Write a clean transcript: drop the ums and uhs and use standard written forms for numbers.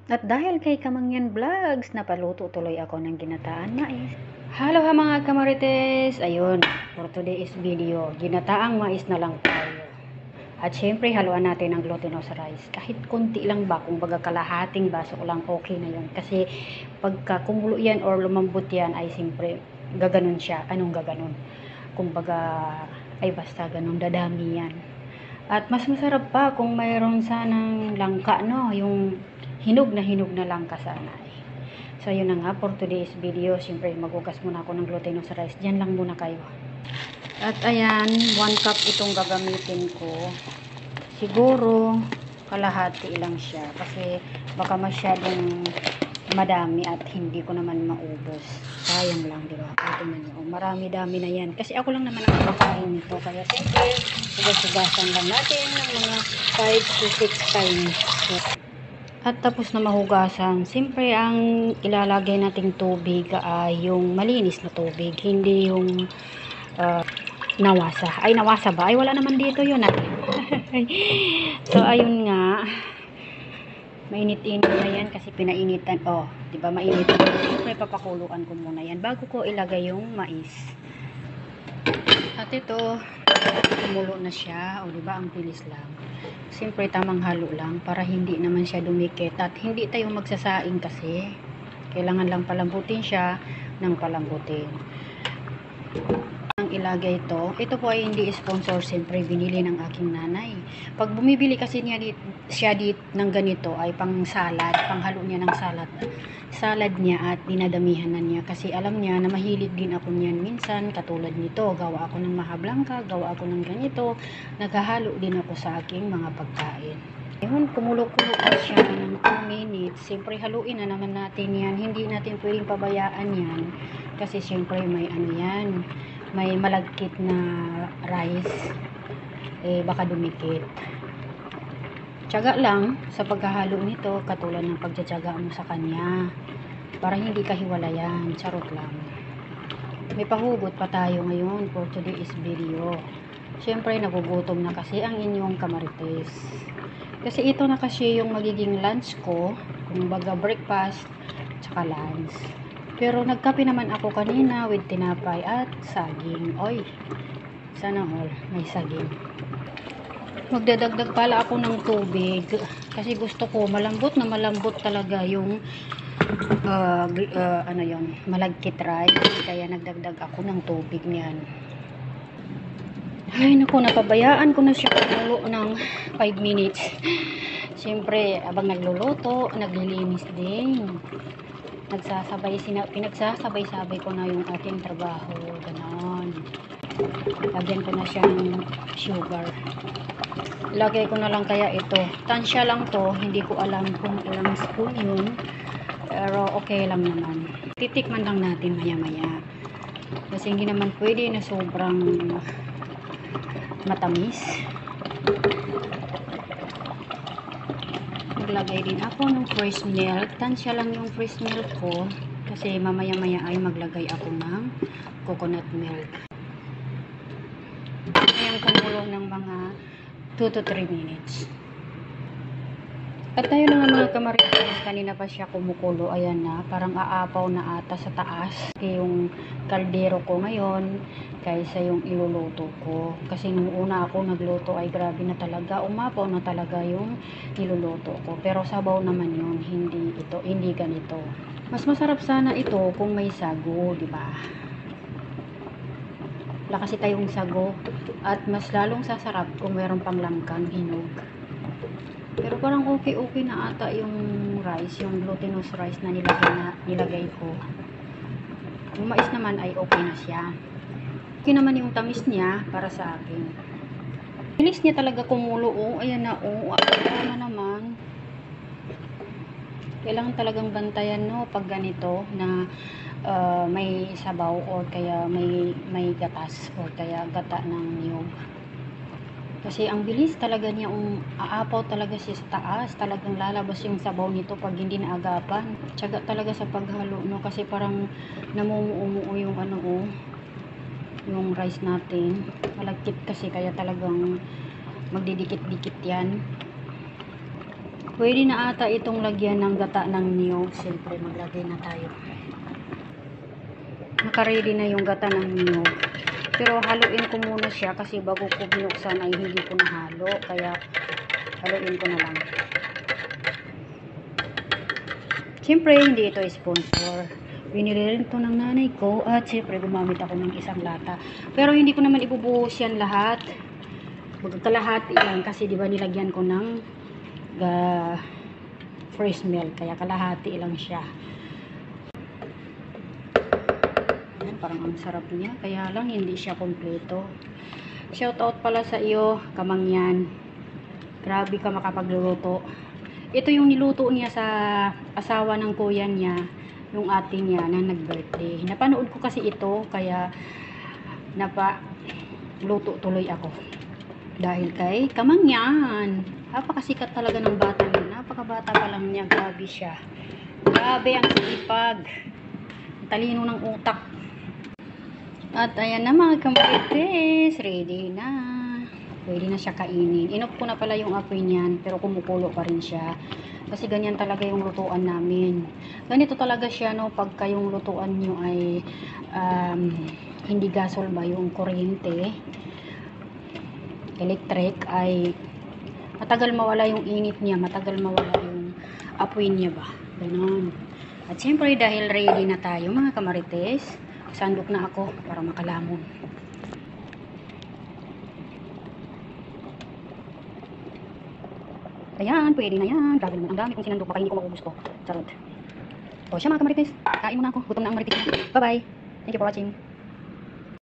At dahil kay Kamangyan Vlogs, napaluto tuloy ako ng ginataan mais. Hello ha mga kamarites! Ayun, for today's video, ginataang mais na lang tayo. At syempre, haluan natin ng glutinous rice. Kahit konti lang ba, kung baga kalahating baso lang, okay na yun. Kasi pagka kumulo yan or lumambot yan, ay syempre, gaganon siya. Anong gaganon? Kung baga, ay basta ganon, dadami yan. At mas masarap pa kung mayroon sanang langka, no? Yung hinog na langka sana. So, yun na nga, for today's video, syempre, magugas muna ako ng glutinous rice. Diyan lang muna kayo. At ayan, 1 cup itong gagamitin ko. Siguro, kalahati lang siya. Kasi, baka masyadong madami at hindi ko naman maubos. Sayang lang, di ba? Tingnan nyo. Marami-dami na yan. Kasi ako lang naman ang kumakain nito. Kaya siyempre, sugas-sugasan lang natin ng mga 5 to 6 times. At tapos na mahugasan, siyempre ang ilalagay nating tubig ay yung malinis na tubig. Hindi yung nawasa. Ay, nawasa ba? Ay, wala naman dito yun. So, ayun nga. Mainit-init na yan kasi pinainitan. Oh, di ba mainit? Siyempre papakuluan ko muna yan bago ko ilagay yung mais. At ito, kumulo na siya. O, di ba ang bilis lang. Siyempre tamang halo lang para hindi naman siya dumikit at hindi tayo magsasaing kasi. Kailangan lang palambutin siya ng palambutin. Ang ilagay ito po ay hindi sponsor, siyempre binili ng aking nanay. Pag bumibili kasi siya ng ganito ay pang salad, panghalo niya ng salad niya at dinadamihan na niya kasi alam niya na mahilig din ako niyan minsan. Katulad nito, gawa ako ng mahablangka, gawa ako ng ganito, naghahalo din ako sa aking mga pagkain. Ngayon, kumulo-kulo pa siya ng 2 minutes. Siyempre, haluin na naman natin yan. Hindi natin pwedeng pabayaan yan. Kasi siyempre, may ano yan. May malagkit na rice. Baka dumikit. Tiyaga lang sa paghahalo nito. Katulad ng pagtsatsaga mo sa kanya. Para hindi kahiwalayan. Charot lang. May pahugot pa tayo ngayon for today's video. Siyempre, nagugutom na kasi ang inyong kamarites. Kasi ito na kasi yung magiging lunch ko, kumbaga breakfast, tsaka lunch. Pero nagkape naman ako kanina with tinapay at saging. Oy, sana all, may saging. Magdadagdag pala ako ng tubig kasi gusto ko malambot na malambot talaga yung ano yon, malagkit rice. Kaya nagdagdag ako ng tubig niyan. Ay, naku, napabayaan ko na siya kumulo ng 5 minutes. Siyempre, abang nagluluto, naglilinis din. Pinagsasabay-sabay ko na yung ating trabaho. Ganon. Lagyan ko na siya ng sugar. Lagay ko na lang kaya ito. Tansya lang to. Hindi ko alam kung ilang spoon yun. Pero okay lang naman. Titikman lang natin maya-maya. Kasi hindi naman pwede na sobrang matamis. Maglagay din ako ng fresh milk. Tansya lang yung fresh milk ko kasi mamaya-maya ay maglagay ako ng coconut milk. Ayan, kumulo ng mga 2 to 3 minutes. At tayo na mga kamarites, kanina pa siya kumukulo. Ayan na, parang aapaw na ata sa taas. Yung kaldero ko ngayon kaysa yung iluluto ko. Kasi nung una ako nagluto ay grabe na talaga. Umapaw na talaga yung iluluto ko. Pero sabaw naman yun, hindi ganito. Mas masarap sana ito kung may sago, di ba? Wala kasi tayong sago. At mas lalong sasarap kung mayroon pang langkang hinog. Pero parang okay na ata yung rice, yung glutinous rice na nilagay ko. Yung mais naman ay okay na siya. Okay naman yung tamis niya para sa akin. Bilis niya talaga kumulo. Oh, ayan na. Oh, ayan na naman. Kailangan talagang bantayan, no, pag ganito na may sabaw or kaya may gatas or kaya gata ng niyog. Kasi ang bilis talaga niya, aapaw talaga siya sa taas. Talagang lalabas yung sabaw nito pag hindi naagapan. Tiyaga talaga sa paghalo, no? Kasi parang namumuo yung yung rice natin. Malagkit kasi kaya talagang magdidikit-dikit yan. Pwede na ata itong lagyan ng gata ng niyog. Siyempre, maglagay na tayo. Naka-ready na yung gata ng niyog. Pero haluin ko muna siya kasi bago ko binuksan ay hindi ko nahalo. Kaya haluin ko na lang. Siyempre, hindi ito sponsor. Binili rin ito ng nanay ko at siyempre gumamit ako ng isang lata. Pero hindi ko naman ibubuhos yan lahat. Magkalahati lang kasi di ba nilagyan ko ng fresh milk. Kaya kalahati lang siya. Ayan, parang ang sarap niya. Kaya lang hindi siya kompleto. Shout out pala sa iyo, Kamangyan. Grabe ka makapagluluto. Ito yung niluto niya sa asawa ng kuya niya, yung ate niya na nag-birthday. Napanood ko kasi ito, kaya luto tuloy ako. Dahil kay Kamangyan. Napakasikat talaga ng bata niya. Napakabata pa lang niya. Grabe siya. Grabe ang sipag. Talino ng utak. At ayan na mga kamarites. Ready na. Pwede na siya kainin. Inop ko na pala yung apoy niyan, pero kumukulo pa rin siya. Kasi ganyan talaga yung lutuan namin. Ganito talaga siya, no, pagka yung lutuan nyo ay hindi gasol ba, yung kuryente, electric, ay matagal mawala yung init niya, matagal mawala yung apoy niya ba. Ganon. At siyempre, dahil ready na tayo mga kamarites, sandok na ako para makalamon. Ayan, pwede na yan. Grabe naman, ang dami kong sinandok. Baka hindi ko maubos to. Charot. O siya mga kamarites, kain muna ako. Gutom na ang marites. Bye-bye. Thank you for watching.